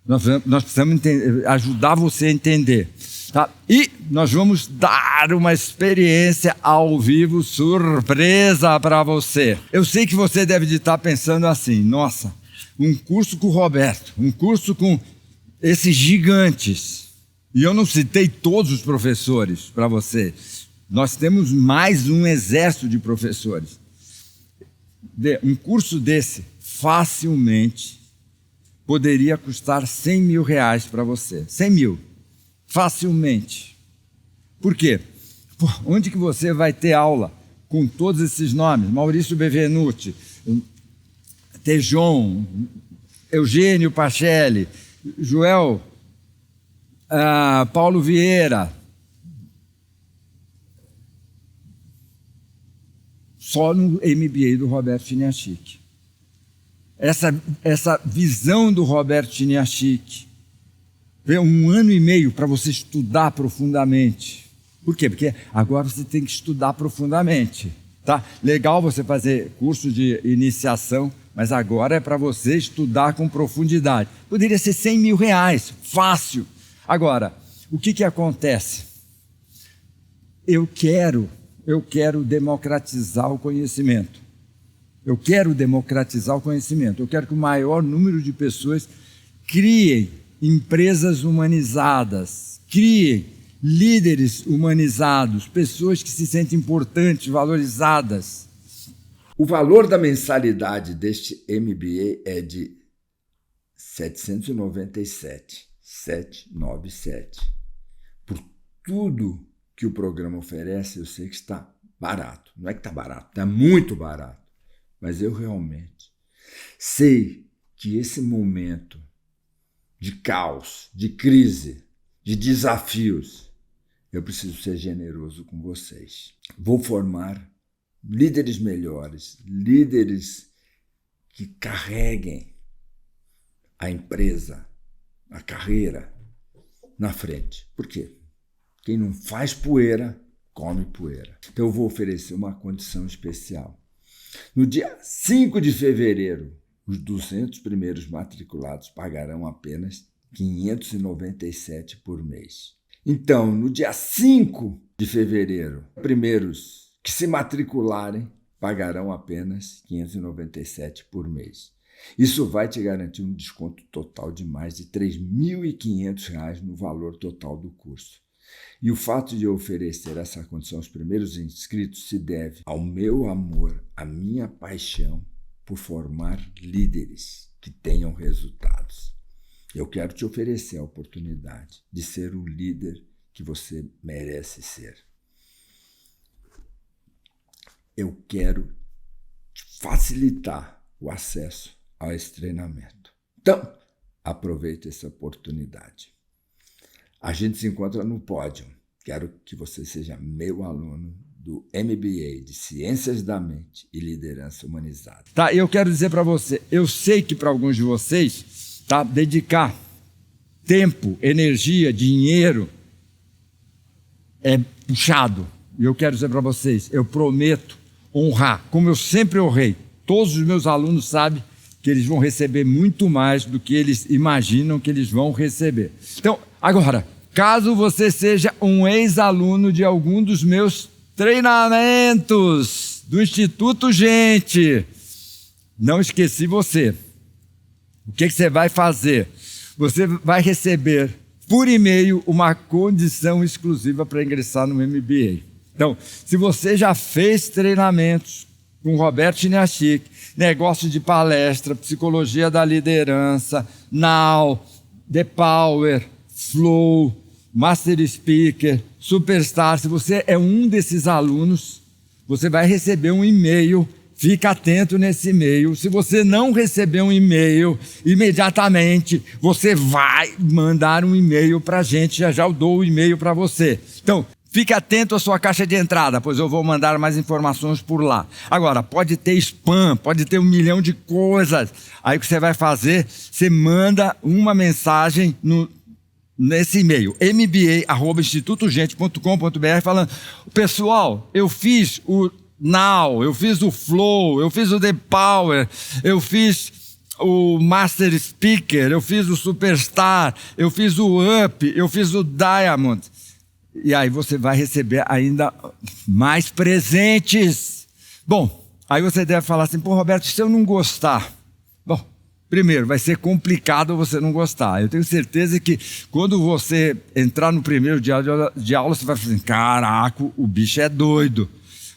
Nós precisamos ajudar você a entender. Tá? E nós vamos dar uma experiência ao vivo surpresa para você. Eu sei que você deve estar pensando assim, nossa, um curso com o Roberto, um curso com esses gigantes. E eu não citei todos os professores para você. Nós temos mais um exército de professores. Um curso desse facilmente poderia custar 100 mil reais para você. 100 mil. Facilmente. Por quê? Onde que você vai ter aula com todos esses nomes? Maurício Bevenuti, Tejon, Eugênio Pacelli, Joel, Paulo Vieira. Só no MBA do Roberto Chiniachik. Essa visão do Roberto Chiniachik. 1 ano e meio para você estudar profundamente. Por quê? Porque agora você tem que estudar profundamente. Tá? Legal você fazer curso de iniciação, mas agora é para você estudar com profundidade. Poderia ser 100 mil reais, fácil. Agora, o que acontece? Eu quero democratizar o conhecimento. Eu quero democratizar o conhecimento. Eu quero que o maior número de pessoas criem empresas humanizadas, criem líderes humanizados, pessoas que se sentem importantes, valorizadas. O valor da mensalidade deste MBA é de 797. Por tudo que o programa oferece, eu sei que está barato. Não é que está barato, está muito barato. Mas eu realmente sei que esse momento de caos, de crise, de desafios, eu preciso ser generoso com vocês. Vou formar líderes melhores, líderes que carreguem a empresa, a carreira na frente. Por quê? Quem não faz poeira, come poeira. Então eu vou oferecer uma condição especial. No dia 5 de fevereiro, os 200 primeiros matriculados pagarão apenas R$ 597 por mês. Então, no dia 5 de fevereiro, primeiros que se matricularem pagarão apenas R$ 597 por mês. Isso vai te garantir um desconto total de mais de R$ 3.500 no valor total do curso. E o fato de eu oferecer essa condição aos primeiros inscritos se deve ao meu amor, à minha paixão por formar líderes que tenham resultados. Eu quero te oferecer a oportunidade de ser o líder que você merece ser. Eu quero facilitar o acesso a esse treinamento. Então, aproveite essa oportunidade. A gente se encontra no pódio. Quero que você seja meu aluno do MBA de Ciências da Mente e Liderança Humanizada. Tá, eu quero dizer para você, eu sei que para alguns de vocês, tá, dedicar tempo, energia, dinheiro é puxado. E eu quero dizer para vocês, eu prometo honrar, como eu sempre honrei. Todos os meus alunos sabem que eles vão receber muito mais do que eles imaginam que eles vão receber. Então, agora, caso você seja um ex-aluno de algum dos meus treinamentos do Instituto Gente, não esqueci você. O que você vai fazer? Você vai receber por e-mail uma condição exclusiva para ingressar no MBA. Então, se você já fez treinamentos com Roberto Chiniachik, negócio de palestra, psicologia da liderança, Now, The Power, Flow, Master Speaker, Superstar, se você é um desses alunos, você vai receber um e-mail. Fica atento nesse e-mail. Se você não receber um e-mail imediatamente, você vai mandar um e-mail para a gente. Já eu dou o e-mail para você. Então, fique atento à sua caixa de entrada, pois eu vou mandar mais informações por lá. Agora, pode ter spam, pode ter 1 milhão de coisas. Aí o que você vai fazer? Você manda uma mensagem nesse e-mail, mba@institutogente.com.br, falando: pessoal, eu fiz o Now, eu fiz o Flow, eu fiz o The Power, eu fiz o Master Speaker, eu fiz o Superstar, eu fiz o Up, eu fiz o Diamond. E aí você vai receber ainda mais presentes. Bom, aí você deve falar assim: pô, Roberto, se eu não gostar? Bom, primeiro, vai ser complicado você não gostar. Eu tenho certeza que quando você entrar no primeiro dia de aula, você vai falar assim: caraca, o bicho é doido.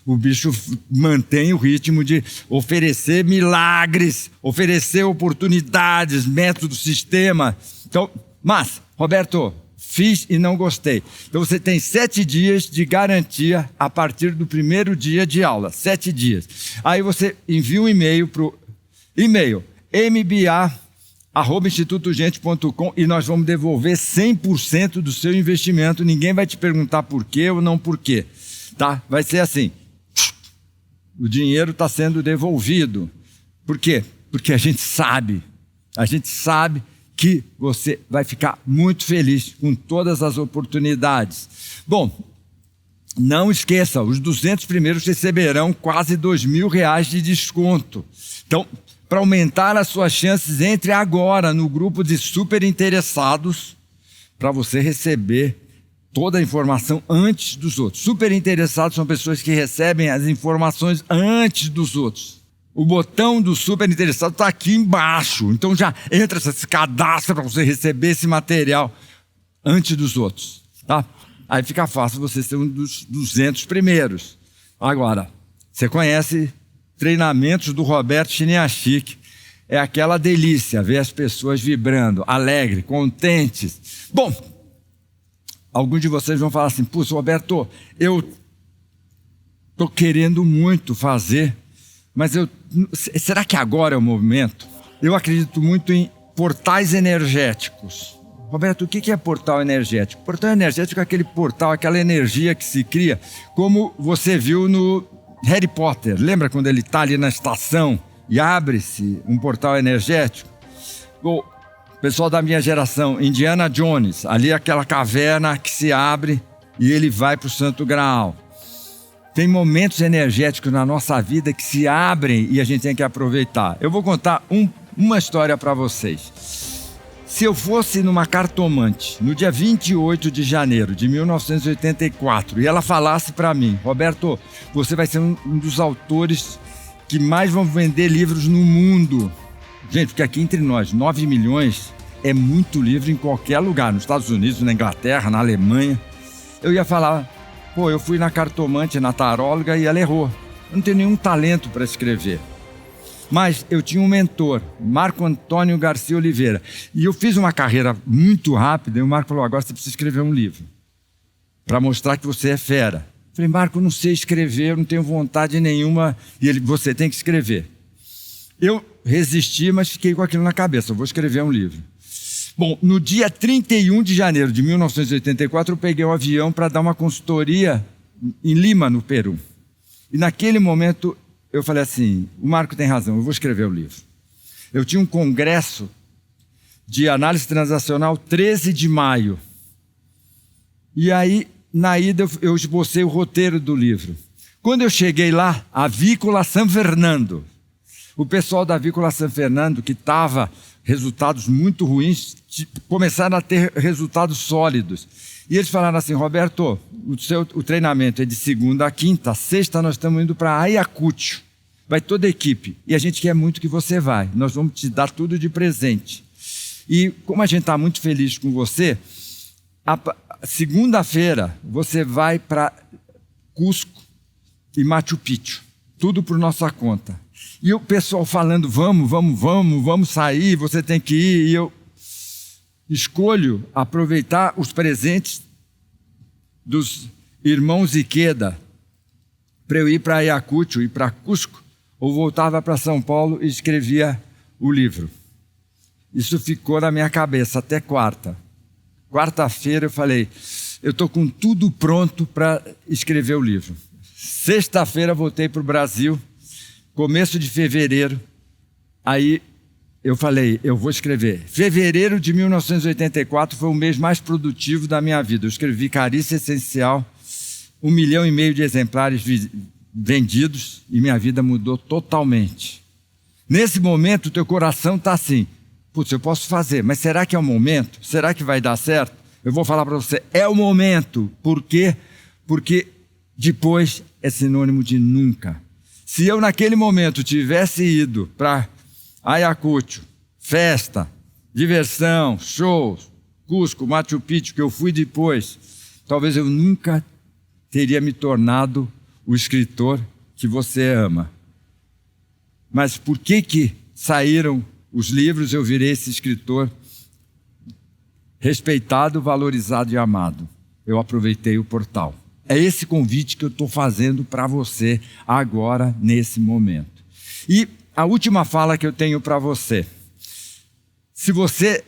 O bicho mantém o ritmo de oferecer milagres, oferecer oportunidades, método, sistema. Então, mas, Roberto, fiz e não gostei. Então você tem 7 dias de garantia a partir do primeiro dia de aula. 7 dias. Aí você envia um e-mail para o e-mail mba@institutogente.com e nós vamos devolver 100% do seu investimento. Ninguém vai te perguntar por quê ou não por quê. Tá? Vai ser assim. O dinheiro está sendo devolvido. Por quê? Porque a gente sabe que você vai ficar muito feliz com todas as oportunidades. Bom, não esqueça, os 200 primeiros receberão quase R$2.000 de desconto. Então, para aumentar as suas chances, entre agora no grupo de super interessados para você receber toda a informação antes dos outros. Super interessados são pessoas que recebem as informações antes dos outros. O botão do super interessado está aqui embaixo. Então já entra, se cadastra para você receber esse material antes dos outros. Tá? Aí fica fácil você ser um dos 200 primeiros. Agora, você conhece treinamentos do Roberto Chiniachik. É aquela delícia ver as pessoas vibrando, alegres, contentes. Bom, alguns de vocês vão falar assim: puxa, Roberto, eu estou querendo muito fazer, mas será que agora é o momento? Eu acredito muito em portais energéticos. Roberto, o que é portal energético? Portal energético é aquele portal, aquela energia que se cria, como você viu no Harry Potter. Lembra quando ele está ali na estação e abre-se um portal energético? Bom, pessoal da minha geração, Indiana Jones, ali aquela caverna que se abre e ele vai para o Santo Graal. Tem momentos energéticos na nossa vida que se abrem e a gente tem que aproveitar. Eu vou contar uma história para vocês. Se eu fosse numa cartomante, no dia 28 de janeiro de 1984, e ela falasse para mim: Roberto, você vai ser um dos autores que mais vão vender livros no mundo. Gente, porque aqui entre nós, 9 milhões é muito livro em qualquer lugar, nos Estados Unidos, na Inglaterra, na Alemanha. Eu ia falar, eu fui na cartomante, na taróloga e ela errou. Eu não tenho nenhum talento para escrever. Mas eu tinha um mentor, Marco Antônio Garcia Oliveira. E eu fiz uma carreira muito rápida e o Marco falou, agora você precisa escrever um livro para mostrar que você é fera. Eu falei, Marco, eu não sei escrever, eu não tenho vontade nenhuma. E ele, você tem que escrever. Eu resisti, mas fiquei com aquilo na cabeça, eu vou escrever um livro. Bom, no dia 31 de janeiro de 1984, eu peguei um avião para dar uma consultoria em Lima, no Peru. E naquele momento eu falei assim, o Marco tem razão, eu vou escrever o livro. Eu tinha um congresso de análise transacional 13 de maio. E aí, na ida, eu esbocei o roteiro do livro. Quando eu cheguei lá, Avícola San Fernando, o pessoal da Avícola San Fernando, que estava resultados muito ruins, começaram a ter resultados sólidos. E eles falaram assim, Roberto, o treinamento é de segunda a quinta, sexta nós estamos indo para Ayacucho. Vai toda a equipe. E a gente quer muito que você vá. Nós vamos te dar tudo de presente. E como a gente está muito feliz com você, segunda-feira você vai para Cusco e Machu Picchu. Tudo por nossa conta. E o pessoal falando, vamos sair, você tem que ir. E eu escolho aproveitar os presentes dos irmãos Ikeda para eu ir para Ayacucho e para Cusco, ou voltava para São Paulo e escrevia o livro. Isso ficou na minha cabeça até quarta. Quarta-feira eu falei, eu estou com tudo pronto para escrever o livro. Sexta-feira voltei para o Brasil, começo de fevereiro, aí eu falei, eu vou escrever. Fevereiro de 1984 foi o mês mais produtivo da minha vida. Eu escrevi Carícia Essencial, 1,5 milhão de exemplares vendidos e minha vida mudou totalmente. Nesse momento, o teu coração está assim, putz, eu posso fazer, mas será que é o momento? Será que vai dar certo? Eu vou falar para você, é o momento. Por quê? Porque depois é sinônimo de nunca. Se eu naquele momento tivesse ido para Ayacucho, festa, diversão, shows, Cusco, Machu Picchu, que eu fui depois, talvez eu nunca teria me tornado o escritor que você ama. Mas por que saíram os livros, eu virei esse escritor respeitado, valorizado e amado? Eu aproveitei o portal. É esse convite que eu estou fazendo para você agora, nesse momento. E a última fala que eu tenho para você. Se você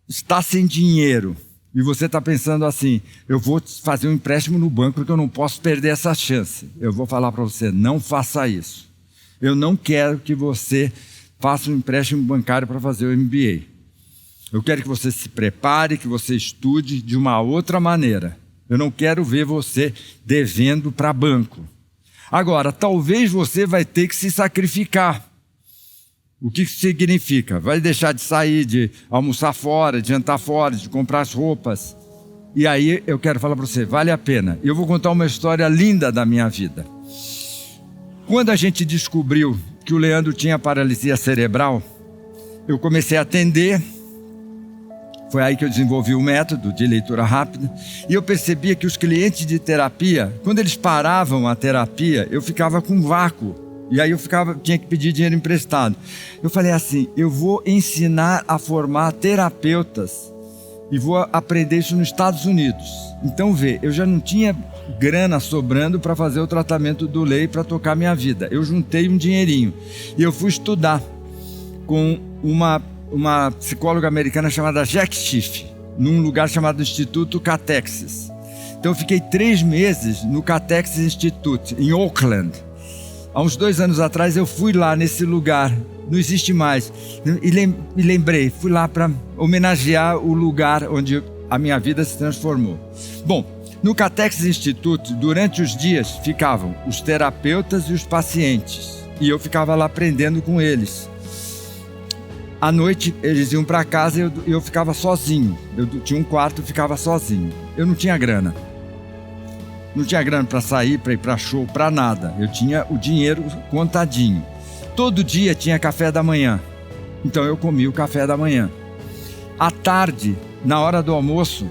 está sem dinheiro e você está pensando assim, eu vou fazer um empréstimo no banco porque eu não posso perder essa chance. Eu vou falar para você, não faça isso. Eu não quero que você faça um empréstimo bancário para fazer o MBA. Eu quero que você se prepare, que você estude de uma outra maneira. Eu não quero ver você devendo para banco. Agora, talvez você vai ter que se sacrificar. O que isso significa? Vai deixar de sair, de almoçar fora, de jantar fora, de comprar as roupas. E aí eu quero falar para você, vale a pena. Eu vou contar uma história linda da minha vida. Quando a gente descobriu que o Leandro tinha paralisia cerebral, eu comecei a atender. Foi aí que eu desenvolvi o método de leitura rápida. E eu percebia que os clientes de terapia, quando eles paravam a terapia, eu ficava com vácuo. E aí tinha que pedir dinheiro emprestado. Eu falei assim, eu vou ensinar a formar terapeutas e vou aprender isso nos Estados Unidos. Então eu já não tinha grana sobrando para fazer o tratamento do Lei para tocar minha vida. Eu juntei um dinheirinho e eu fui estudar com uma psicóloga americana chamada Jack Schiff, num lugar chamado Instituto Catexis. Então eu fiquei 3 meses no Catexis Institute, em Oakland. Há uns 2 anos atrás eu fui lá nesse lugar, não existe mais, e me lembrei, fui lá para homenagear o lugar onde a minha vida se transformou. Bom, no Catexis Institute, durante os dias, ficavam os terapeutas e os pacientes, e eu ficava lá aprendendo com eles. À noite, eles iam para casa e eu ficava sozinho. Eu tinha um quarto e ficava sozinho. Eu não tinha grana. Não tinha grana para sair, para ir para show, para nada. Eu tinha o dinheiro contadinho. Todo dia tinha café da manhã. Então eu comia o café da manhã. À tarde, na hora do almoço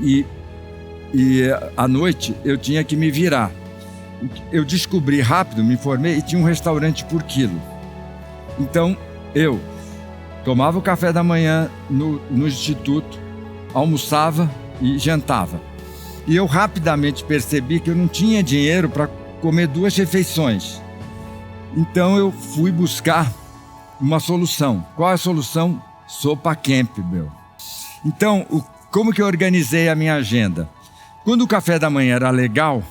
e à noite, eu tinha que me virar. Eu descobri rápido, me informei, e tinha um restaurante por quilo. Então eu tomava o café da manhã no instituto, almoçava e jantava. E eu rapidamente percebi que eu não tinha dinheiro para comer 2 refeições. Então eu fui buscar uma solução. Qual é a solução? Sopa Campbell. Então, como que eu organizei a minha agenda? Quando o café da manhã era legal,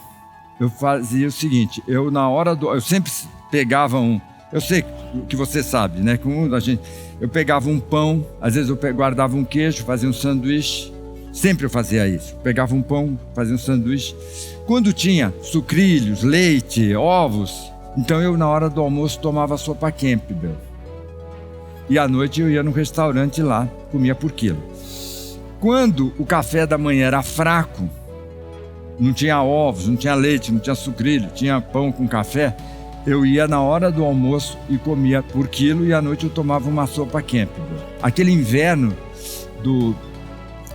eu fazia o seguinte, eu sempre pegava eu sei que você sabe, né? Eu pegava um pão, às vezes eu guardava um queijo, fazia um sanduíche. Sempre eu fazia isso. Pegava um pão, fazia um sanduíche. Quando tinha sucrilhos, leite, ovos, então eu na hora do almoço tomava sopa Campbell. E à noite eu ia no restaurante lá, comia por quilo. Quando o café da manhã era fraco, não tinha ovos, não tinha leite, não tinha sucrilho, tinha pão com café, eu ia na hora do almoço e comia por quilo e à noite eu tomava uma sopa Campbell. Aquele inverno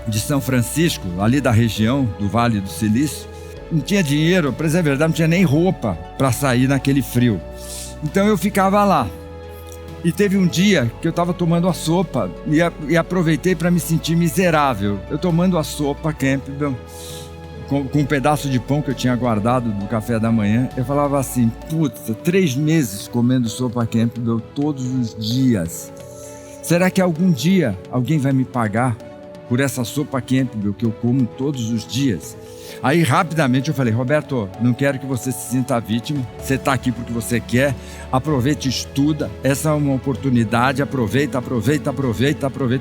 de São Francisco, ali da região do Vale do Silício, não tinha dinheiro, para dizer a verdade, não tinha nem roupa para sair naquele frio. Então eu ficava lá. E teve um dia que eu estava tomando a sopa e aproveitei para me sentir miserável. Eu tomando a sopa Campbell, com um pedaço de pão que eu tinha guardado do café da manhã, eu falava assim, putz, 3 meses comendo sopa Campbell todos os dias. Será que algum dia alguém vai me pagar por essa sopa Campbell que eu como todos os dias? Aí rapidamente eu falei, Roberto, não quero que você se sinta vítima, você está aqui porque você quer, aproveita e estuda, essa é uma oportunidade, aproveita,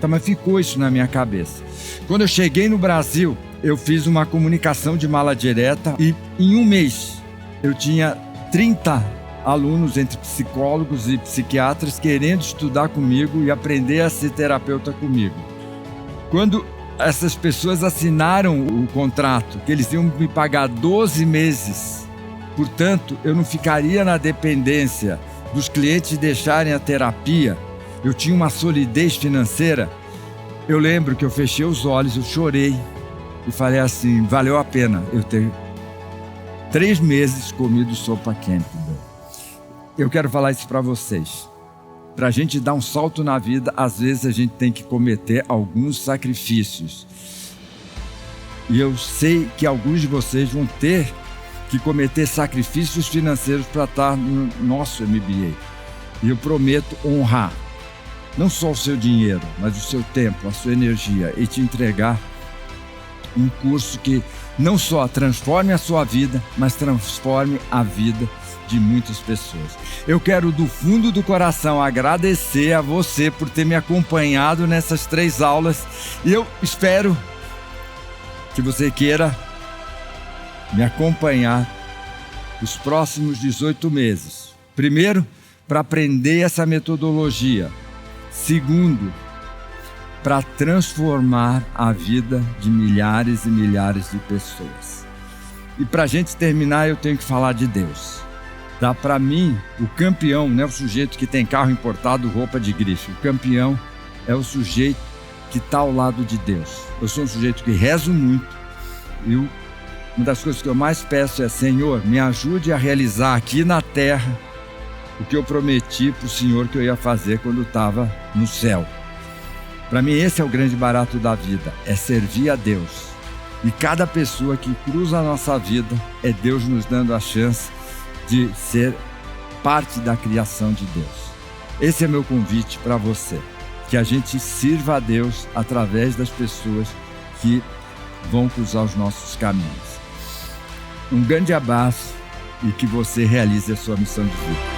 mas ficou isso na minha cabeça. Quando eu cheguei no Brasil, eu fiz uma comunicação de mala direta e em um mês eu tinha 30 alunos entre psicólogos e psiquiatras querendo estudar comigo e aprender a ser terapeuta comigo. Quando essas pessoas assinaram o contrato, que eles iam me pagar 12 meses, portanto, eu não ficaria na dependência dos clientes deixarem a terapia, eu tinha uma solidez financeira. Eu lembro que eu fechei os olhos, eu chorei e falei assim, valeu a pena eu ter 3 meses comido sopa Campbell. Eu quero falar isso para vocês. Para a gente dar um salto na vida, às vezes a gente tem que cometer alguns sacrifícios. E eu sei que alguns de vocês vão ter que cometer sacrifícios financeiros para estar no nosso MBA. E eu prometo honrar, não só o seu dinheiro, mas o seu tempo, a sua energia, e te entregar um curso que não só transforme a sua vida, mas transforme a vida de muitas pessoas. Eu quero do fundo do coração agradecer a você por ter me acompanhado nessas 3 aulas e eu espero que você queira me acompanhar os próximos 18 meses. Primeiro, para aprender essa metodologia. Segundo, para transformar a vida de milhares e milhares de pessoas. E para a gente terminar, eu tenho que falar de Deus. Para mim, o campeão não é o sujeito que tem carro importado, roupa de grife. O campeão é o sujeito que está ao lado de Deus. Eu sou um sujeito que rezo muito e uma das coisas que eu mais peço é, Senhor, me ajude a realizar aqui na terra o que eu prometi para o Senhor que eu ia fazer quando estava no céu. Para mim, esse é o grande barato da vida, é servir a Deus. E cada pessoa que cruza a nossa vida é Deus nos dando a chance de ser parte da criação de Deus. Esse é meu convite para você, que a gente sirva a Deus através das pessoas que vão cruzar os nossos caminhos. Um grande abraço e que você realize a sua missão de vida.